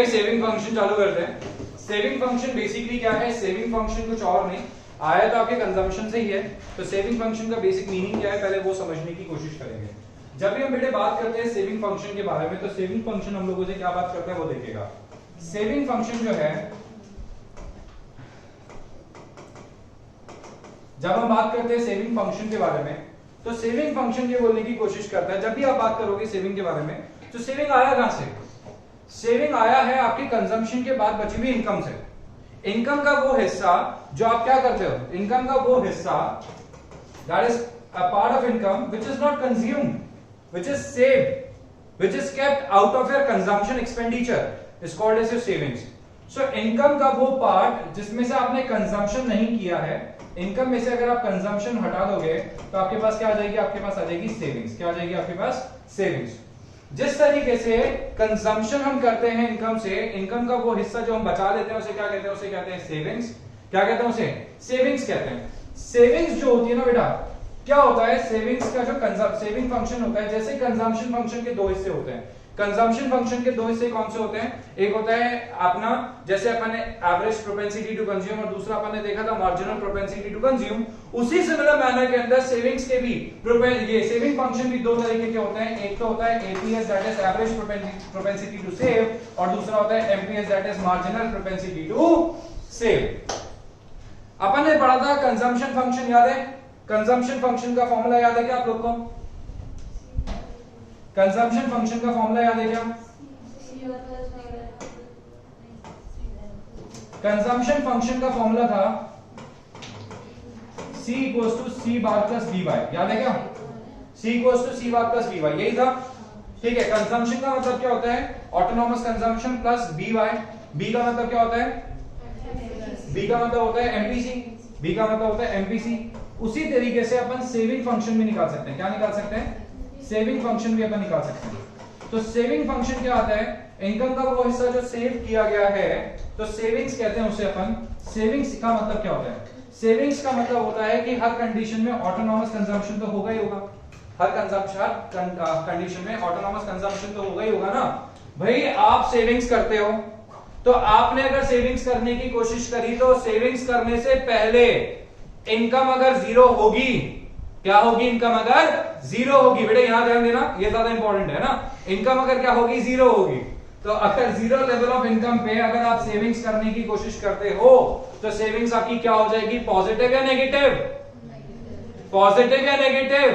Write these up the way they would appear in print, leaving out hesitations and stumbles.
Saving function चालू करते हैं। सेविंग फंक्शन बेसिकली क्या है? सेविंग फंक्शन कुछ और नहीं, आया तो आपके कंजम्पशन से ही है। तो सेविंग फंक्शन का बेसिक मीनिंग क्या है पहले वो समझने की कोशिश करेंगे। जब भी हम बेटे बात करते हैं सेविंग फंक्शन के बारे में, तो सेविंग फंक्शन हम लोगों से क्या बात करते हैं वो देखिएगा। सेविंग फंक्शन जो है, जब हम बात करते हैं सेविंग फंक्शन के बारे में, तो सेविंग फंक्शन ये बोलने की कोशिश करता है, जब भी आप बात करोगे सेविंग के बारे में, तो सेविंग आया कहां से? सेविंग आया है आपके कंजम्पशन के बाद बची हुई इनकम से। इनकम का वो हिस्सा जो आप क्या करते हो, इनकम का वो हिस्सा that is a part of income which is not consumed, which is saved, which is kept out of your consumption expenditure is called as your savings. So income का वो पार्ट जिसमें से आपने कंजम्पशन नहीं किया है, इनकम में से अगर आप कंजम्पशन हटा दोगे तो आपके पास क्या आ जाएगी? आपके पास आ जाएगी सेविंग्स। क्या आ जाएगी आपके पास? सेविंग्स। जिस तरीके से कंजम्पशन हम करते हैं इनकम से, इनकम का वो हिस्सा जो हम बचा लेते हैं उसे क्या कहते हैं? उसे कहते हैं सेविंग्स। क्या कहते हैं उसे? सेविंग्स कहते हैं। सेविंग्स जो होती है ना बेटा, क्या होता है सेविंग्स का जो सेविंग फंक्शन होता है, जैसे कंजम्पशन फंक्शन के दो हिस्से होते हैं। कंजम्पशन फंक्शन के दो हिस्से कौन से होते हैं? एक होता है अपना, जैसे अपन ने एवरेज प्रोपेंसिटी टू कंज्यूम, और दूसरा अपन ने देखा था मार्जिनल प्रोपेंसिटी टू कंज्यूम। उसी सिमिलर मैनर के अंदर सेविंग्स के भी ये सेविंग फंक्शन भी दो तरीके के होते हैं। एक तो होता है APS that is average propensity to save, और दूसरा होता है MPS that is marginal propensity to save. अपन ने पढ़ा था कंजम्पशन फंक्शन, याद है? कंजम्पशन फंक्शन का फॉर्मूला याद है क्या आप लोग को? कंजम्पशन फंक्शन का फॉर्मूला याद है क्या? कंजम्पशन फंक्शन का फॉर्मूला था C equals to C bar plus B Y, याद है क्या? C equals to C bar plus B Y, यही था। ठीक है, कंजम्पशन का मतलब क्या होता है? Autonomous consumption plus B Y. B का मतलब क्या होता है? बी का मतलब होता है एमपीसी। बी का मतलब होता है एमपीसी। उसी तरीके से अपन सेविंग फंक्शन भी निकाल सकते हैं। क्या निकाल सकते हैं? सेविंग फंक्शन भी अपन निकाल सकते हैं। तो सेविंग फंक्शन क्या आता है? इनकम का वो हिस्सा जो सेव किया गया है, तो सेविंग्स कहते हैं उसे अपन। सेविंग्स का मतलब क्या होता है? सेविंग्स का मतलब होता है कि हर कंडीशन में ऑटोनॉमस कंजम्पशन तो होगा ही होगा। हर कंडीशन में ऑटोनॉमस कंजम्पशन तो होगा ही होगा ना भाई। आप सेविंग्स करते हो, तो आपने अगर सेविंग्स करने की कोशिश करी, तो सेविंग्स करने से पहले इनकम अगर जीरो होगी, क्या होगी? इनकम अगर जीरो होगी, बेटे यहां ध्यान देना, ये ज्यादा इंपॉर्टेंट है ना। इनकम अगर क्या होगी? जीरो होगी। तो अगर जीरो लेवल ऑफ इनकम पे अगर आप सेविंग्स करने की कोशिश करते हो, तो सेविंग्स आपकी क्या हो जाएगी? पॉजिटिव या नेगेटिव? पॉजिटिव या नेगेटिव?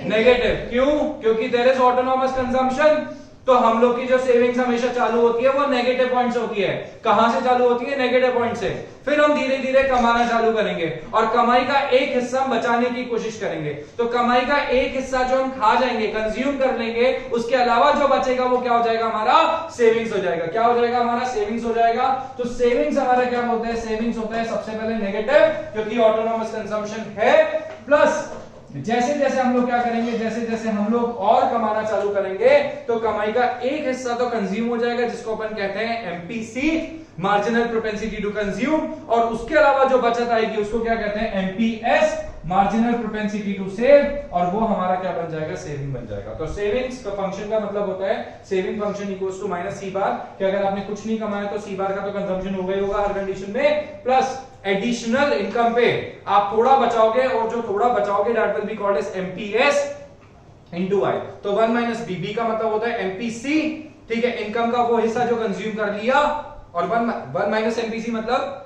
नेगेटिव। क्यों? क्योंकि देयर इज ऑटोनॉमस कंजम्पशन। तो हम लोग की जो सेविंग्स हमेशा चालू होती है वो नेगेटिव पॉइंट से होती है। कहां से चालू होती है? नेगेटिव पॉइंट से। फिर हम धीरे धीरे कमाना चालू करेंगे और कमाई का एक हिस्सा हम बचाने की कोशिश करेंगे। तो कमाई का एक हिस्सा जो हम खा जाएंगे, कंज्यूम कर लेंगे, उसके अलावा जो बचेगा वो क्या हो जाएगा? हमारा सेविंग्स हो जाएगा। क्या हो जाएगा? हमारा सेविंग्स हो जाएगा। तो सेविंग्स हमारा क्या होता है? सेविंग्स होता है सबसे पहले नेगेटिव, क्योंकि ऑटोनॉमस कंजम्पशन है। प्लस जैसे जैसे हम लोग क्या करेंगे, जैसे जैसे हम लोग और कमाना चालू करेंगे, तो कमाई का एक हिस्सा तो कंज्यूम हो जाएगा, जिसको अपन कहते हैं MPC, marginal propensity to consume, और उसके अलावा जो बचत आएगी उसको क्या कहते हैं? MPS, marginal propensity to save, और वो हमारा क्या बन जाएगा? सेविंग बन जाएगा। तो सेविंग्स का फंक्शन का मतलब होता है saving function equals to minus C bar, कि अगर आपने कुछ नहीं कमाया तो सी बार का तो कंजम्पशन हो गई होगा हर कंडीशन में, प्लस एडिशनल इनकम पे आप थोड़ा बचाओगे, और जो थोड़ा बचाओगे that will be called as MPS into I. तो 1 माइनस बी, बी का मतलब होता है एमपीसी। ठीक है, इनकम का वो हिस्सा जो कंज्यूम कर लिया, और 1 माइनस एमपीसी मतलब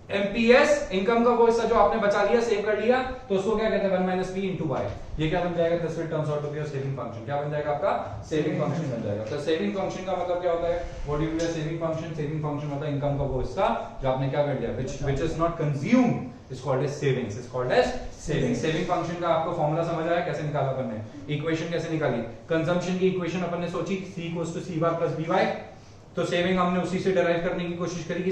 एमपीएस, इनकम का वो हिस्सा जो आपने बचा लिया, सेव कर लिया, तो उसको क्या कहते हैं? 1 माइनस बी इनटू वाई। ये क्या बन जाएगा? This will turns out to be your saving function. क्या बन जाएगा? आपका सेविंग फंक्शन बन जाएगा। तो सेविंग फंक्शन का मतलब क्या होता है? What do you mean saving function? Saving function होता है इनकम का वो हिस्सा जो आपने क्या कर लिया, which is not consumed, is called as savings, is called as saving. Saving function का आपको फॉर्मूला समझ आया? कैसे निकाला अपन ने? इक्वेशन कैसे निकाली? कंजम्पशन की इक्वेशन अपन ने सोची C equals to C bar plus B Y. तो सेविंग हमने उसी से डिराइव करने की कोशिश करी कि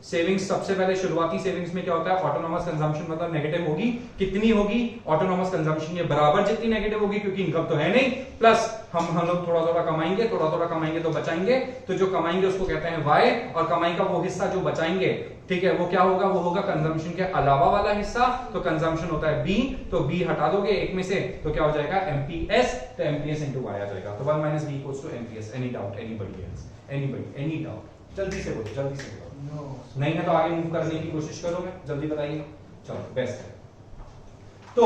सेविंग्स सबसे पहले शुरुआती सेविंग्स में क्या होता है? ऑटोनॉमस कंजम्पशन मतलब नेगेटिव होगी। कितनी होगी? ऑटोनॉमस कंजम्पशन ये बराबर जितनी नेगेटिव होगी, क्योंकि इनकम तो है नहीं, प्लस हम लोग थोड़ा थोड़ा कमाएंगे, थोड़ा थोड़ा कमाएंगे तो बचाएंगे, तो जो कमाएंगे उसको कहते हैं वाई, और कमाई का वो हिस्सा जो बचाएंगे, ठीक है, वो क्या होगा? वो होगा कंजम्पशन के अलावा वाला हिस्सा। तो कंजम्पशन होता है बी, तो बी हटा दोगे एक में से तो क्या हो जाएगा? एमपीएस। तो एमपीएस इनटू वाई आ जाएगा। तो 1 minus B equals to MPS. Any doubt? Anybody else? Anybody, any doubt? जल्दी से बोलो, जल्दी से बोलो। नहीं है तो आगे मूव करने की कोशिश करोगे, जल्दी बताइए। चलो बेस्ट है। तो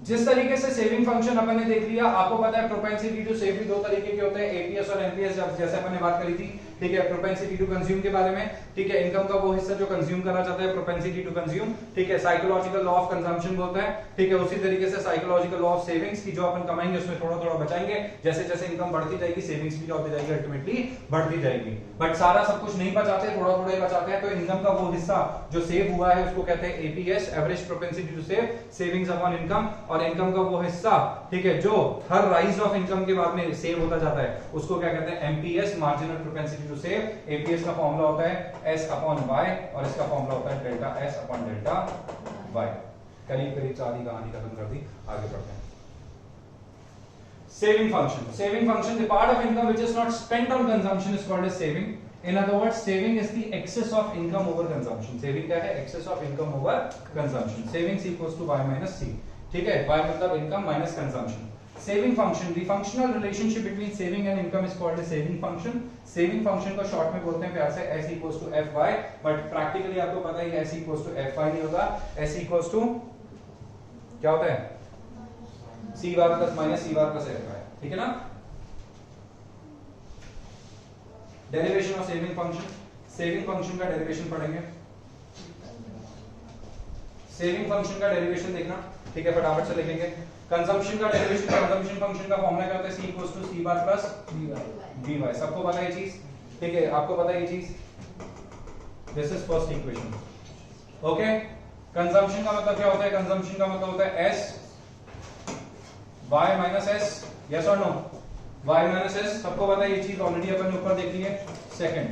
जिस तरीके से सेविंग फंक्शन अपन ने देख लिया, आपको पता है प्रोपेंसिटी टू सेव भी दो तरीके के होते हैं, एपीएस और एनपीएस, जैसे अपन ने बात करी थी, ठीक है, प्रोपेंसिटी टू कंज्यूम के बारे में, ठीक है, इनकम का वो हिस्सा जो कंज्यूम करना चाहता है, प्रोपेंसिटी टू कंज्यूम, ठीक है, साइकोलॉजिकल लॉ ऑफ कंजम्पशन बोलते हैं, ठीक है, उसी तरीके से साइकोलॉजिकल लॉ ऑफ सेविंग्स की जो अपन कमाएंगे उसमें थोड़ा थोड़ा बचाएंगे, जैसे जैसे इनकम बढ़ती जाएगी सेविंग्स भी होती जाएगी, अल्टीमेटली बढ़ती जाएगी। बट सारा सब कुछ नहीं बचाते, थोड़ा थोड़ा ही बचाते हैं, तो इनकम का वो हिस्सा जो सेव हुआ है उसको कहते हैं APS, average propensity to save, savings upon income, और इनकम का वो हिस्सा, ठीक है, जो हर राइज ऑफ इनकम के बाद में सेव होता जाता है उसको क्या कहते हैं MPS, marginal propensity to save. APS का फॉर्मूला होता है एस अपॉन वाई और इसका फॉर्मूला होता है delta S upon delta Y. करीब करीब सारी कहानी खत्म कर दी, आगे बढ़ते हैं। Saving function, saving function, the part of income which is not spent on consumption is called as saving. In other words, saving is the excess of income over consumption. Saving क्या है? Excess of income over consumption. Savings equals to y minus c. ठीक है, y मतलब income minus consumption. Saving function, the functional relationship between saving and income is called a saving function. Saving function को short में बोलते हैं प्यार से s equals to fy, but practically आपको पता है s equals to fy नहीं होता, s equals to क्या होता है? c bar plus minus c bar plus fy, ठीक है ना? Derivation of saving function, saving function का डेरिवेशन पढ़ेंगे। सेविंग फंक्शन का डेरिवेशन देखना, ठीक है, फटाफट से लिखेंगे। कंजम्पशन का डेरिवेशन, कंजम्पशन फंक्शन का फॉर्मूला क्या होता है? c equals to c bar plus by। सबको पता है ये चीज, ठीक है, आपको पता है ये चीज। This is first equation, okay. Consumption का मतलब क्या होता है? कंजम्पशन का मतलब होता है s y minus s, yes और नो? y माइनस s, सबको पता है ये चीज, ऑलरेडी अपन ने ऊपर देख ली है। सेकंड,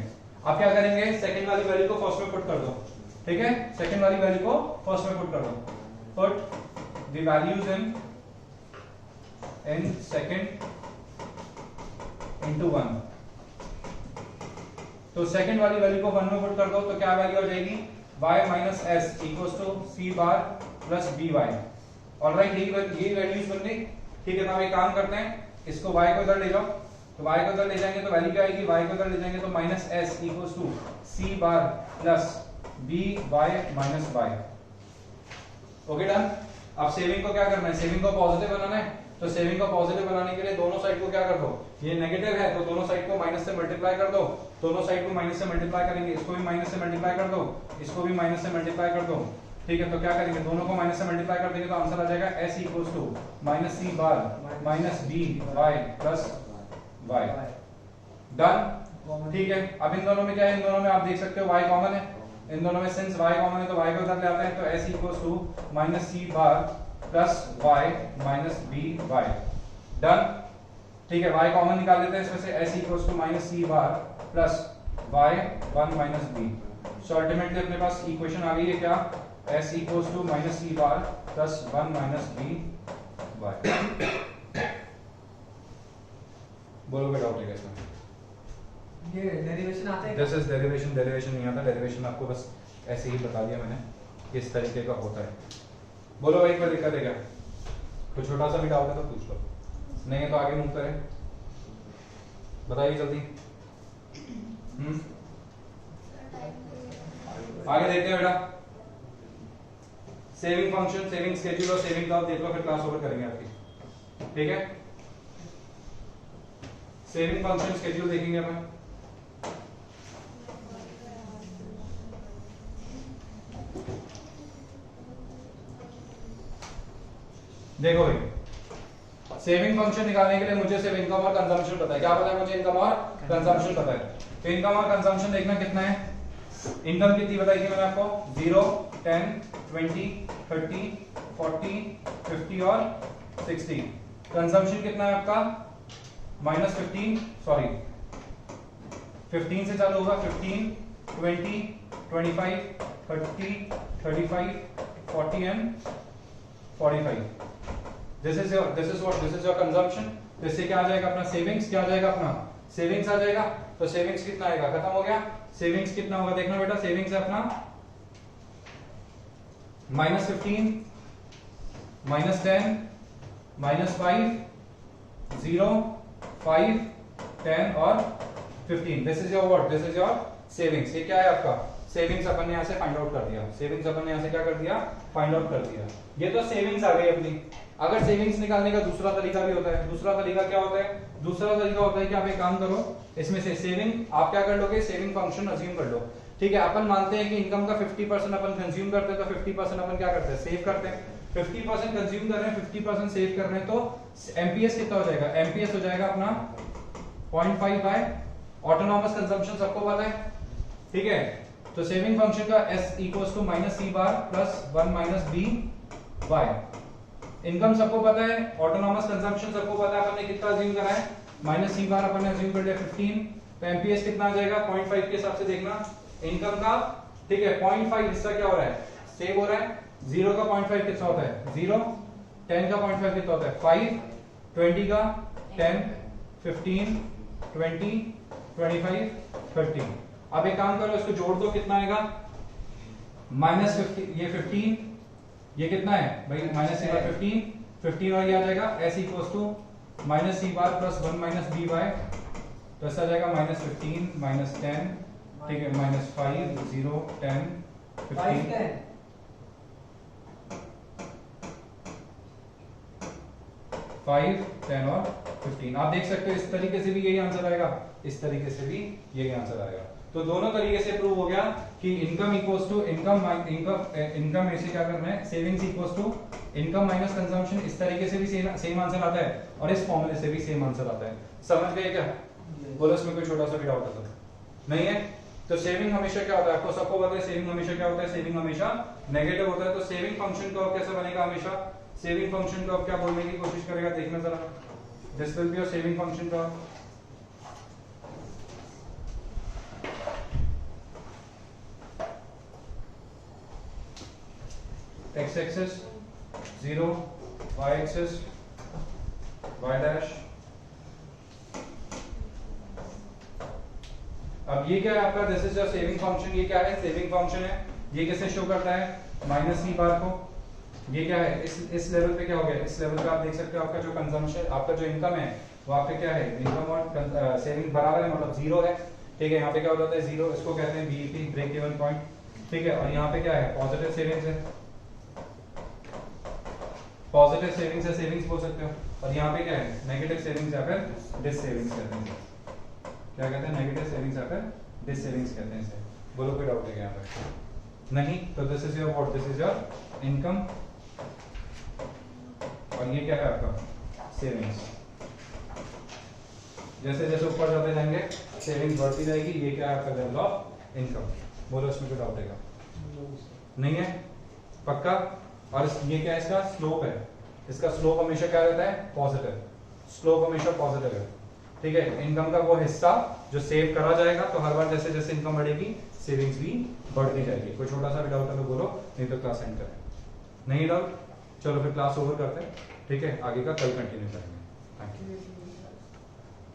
आप क्या करेंगे? सेकंड वाली वैल्यू को फर्स्ट में पुट कर दो, ठीक है, सेकंड वाली वैल्यू को फर्स्ट में पुट कर दो। Put the values in second into 1। तो सेकंड वाली वैल्यू को 1 में पुट कर दो तो क्या वैल्यू आ जाएगी? y minus s equals to c bar plus by। Alright, यही वैल्यूज बन गई, ठीक है। तो हम एक काम करते हैं, इसको y को इधर ले जाओ, तो y को इधर ले जाएंगे तो वैल्यू क्या आएगी? y को इधर ले जाएंगे तो minus s equals to c bar plus by minus y। Okay, done. अब सेविंग को क्या करना है? सेविंग को पॉजिटिव बनाना है, तो सेविंग को पॉजिटिव बनाने के लिए दोनों साइड को क्या कर दो? ये नेगेटिव है तो दोनों साइड को माइनस से मल्टीप्लाई कर दो, दोनों साइड को माइनस से मल्टीप्लाई करेंगे, इसको भी माइनस से मल्टीप्लाई कर दो, इसको भी माइनस से मल्टीप्लाई कर दो, ठीक है। तो क्या करेंगे? दोनों को माइनस से मल्टीप्लाई कर देंगे तो आंसर आ जाएगा s equals to minus c bar minus by plus y। Done, ठीक है। अब इन दोनों में क्या है? इन दोनों में आप देख सकते हो y कॉमन है, इन दोनों में सिंस y कॉमन है तो y को इधर ले आते हैं, तो s equals to minus c bar plus y minus by। Done, ठीक है। y कॉमन निकाल लेते हैं इसमें से, s equals to minus c bar plus y 1 minus b। So ultimately अपने पास इक्वेशन आ गई है क्या? s equals to minus c bar plus 1 minus b y। बोलोगे डाउट है इसमें? ये डेरिवेशन आता है? दिस इज डेरिवेशन, डेरिवेशन नहीं आता, डेरिवेशन आपको बस ऐसे ही बता दिया मैंने, किस तरीके का होता है। बोलो भाई, कोई दिक्कत है क्या? कोई छोटा सा भी डाउट है तो पूछ लो, नहीं है तो आगे मूव करें, बताइए जल्दी। आगे देखते हैं बेटा। सेविंग फंक्शन, सेविंग स्केड्यूल और सेविंग का देख लो, फिर क्लास ओवर करेंगे आपकी, ठीक है। सेविंग फंक्शन स्केड्यूल देखेंगे अपन। देखो भाई, सेविंग फंक्शन निकालने के लिए मुझे सिर्फ इनकम और कंजम्पशन पता है। क्या पता है मुझे? इनकम और कंजम्पशन पता है। तो इनकम और कंजम्पशन देखना कितना है। इनकम कितनी बताई थी मैंने आपको? 0, 10, 20, 30, 40, 50 और 60। कंजम्पशन कितना है आपका? -15, सॉरी 15 से चालू होगा। 15, 20, 25, 30, 35, 40 and 45। This is your consumption। तो इससे क्या आ जाएगा अपना? सेविंग्स। क्या आ जाएगा अपना? सेविंग्स आ जाएगा। तो सेविंग्स कितना आएगा? खत्म हो गया। सेविंग्स कितना होगा देखना बेटा। सेविंग्स है अपना -15, -10, -5, 0, 5, 10 और 15। This is your what, this is your savings. ये क्या है आपका सेविंग्स, अपन ने यहाँ से फाइंड आउट कर दिया। सेविंग्स अपन ने यहाँ से क्या कर दिया, फाइंड आउट कर दिया। ये तो सेविंग्स आ गई अपनी। अगर सेविंग्स निकालने का दूसरा तरीका भी होता है। दूसरा तरीका क्या होता है, दूसरा तरीका होता है कि आप एक काम करो, इसमें से सेविंग आप क्या कर लोगे, सेविंग फंक्शन अज्यूम कर लो। ठीक है, अपन मानते हैं कि इनकम का 50% अपन कंज्यूम करते हैं, तो 50% अपन क्या करते हैं, सेव करते हैं। 50% कंज्यूम कर रहे हैं, 50% सेव कर रहे हैं, तो एमपीएस कितना हो जाएगा, एमपीएस हो जाएगा अपना 0.5 बाय ऑटोनॉमस कंजम्पशन, सबको पता है। ठीक है, तो सेविंग फंक्शन का s equals to minus C bar plus 1 minus B by income सबको पता है, ऑटोनॉमस कंजम्पशन सबको पता है, अपन ने कितना अज्यूम करा है, माइनस सी बार अपन ने अज्यूम कर लिया 15, तो एमपीएस कितना आ जाएगा 0.5 के हिसाब से देखना इनकम का। ठीक है, 0.5 हिस्सा क्या हो रहा है, सेव हो रहा है। 0 का 0.5 कितना होता है 0, 10 का 0.5 कितना होता है 5, 20 का 10, 15, 20, 25, 30। अब एक काम करो, इसको जोड़ दो, कितना आएगा माइनस 50, ये 15, ये कितना है भाई माइनस सी बार 15, 15 और ये आ जाएगा s equals to minus C bar plus 1 minus B by, तो ऐसा आ जाएगा माइनस 15 माइनस 10, ठीक है, माइनस 5, 0, 10, 15, 5, 10 और 15। आप देख सकते हो इस तरीके से भी यही आंसर आएगा, इस तरीके से भी यही आंसर आएगा। तो दोनों तरीके से प्रूव हो गया कि इनकम इक्वल्स टू इनकम में से क्या करना है, savings equals to income minus consumption. इस तरीके से भी सेम आंसर आता है और इस फॉर्मूले से भी सेम आंसर आता है। समझ गए क्या? बोलो इसमें कोई छोटा सा भी डाउट है तो नहीं है? तो सेविंग हमेशा क्या होता है, आपको सबको पता है सेविंग हमेशा क्या होता है, सेविंग हमेशा नेगेटिव होता है। तो सेविंग फंक्शन कर्व कैसे बनेगा हमेशा, सेविंग फंक्शन कर्व क्या बोलने की कोशिश करेगा, देखना जरा। This will be your saving function curve. x axis 0, y axis y dash. अब ये क्या है आपका, this is your saving function. ये क्या है, सेविंग फंक्शन है। ये कैसे शो करता है, माइनस सी बार को। ये क्या है, इस लेवल पे क्या हो गया, इस लेवल पे आप देख सकते हो आपका जो कंजम्पशन, आपका जो इनकम है वो आपका क्या है, इनकम और सेविंग बराबर है, मतलब जीरो है। ठीक है, यहाँ पे क्या हो जाता है जीरो, इसको कहते हैं बीईपी, ब्रेक इवन पॉइंट। ठीक है, और यहाँ पे क्या है, पॉजिटिव सेविंग्स है, पॉजिटिव सेविंग्स है, सेविंग्स बोल सकते हो। और यहाँ पे क्या है, नेगेटिव सेविंग्स या फिर डिस सेविंग्स कहते हैं। क्या कहते हैं, नेगेटिव सेविंग्स या फिर डिस सेविंग्स कहते हैं इसे। बोलो कोई डाउट है क्या यहाँ पे? नहीं, तो this is your what, this is your income और ये क्या है आपका सेविंग्स। जैसे जैसे ऊपर जाते जाएंगे सेविंग्स बढ़ती जाएगी। ये क्या है आपका लेवल ऑफ इनकम। बोलो इसमें कोई डाउट है? नहीं है, पक्का। और ये क्या है, इसका स्लोप है। इसका स्लोप हमेशा क्या रहता है, पॉजिटिव। स्लोप हमेशा पॉजिटिव है। ठीक है, इनकम का वो हिस्सा जो सेव करा जाएगा, तो हर बार जैसे जैसे इनकम बढ़ेगी सेविंग्स भी बढ़ती जाएगी। कोई छोटा सा भी डाउट है तो बोलो, नहीं तो क्लास एंड करें। नहीं डाउट, चलो फिर क्लास ओवर करते हैं। ठीक है, आगे का कल कंटिन्यू करेंगे। Thank you.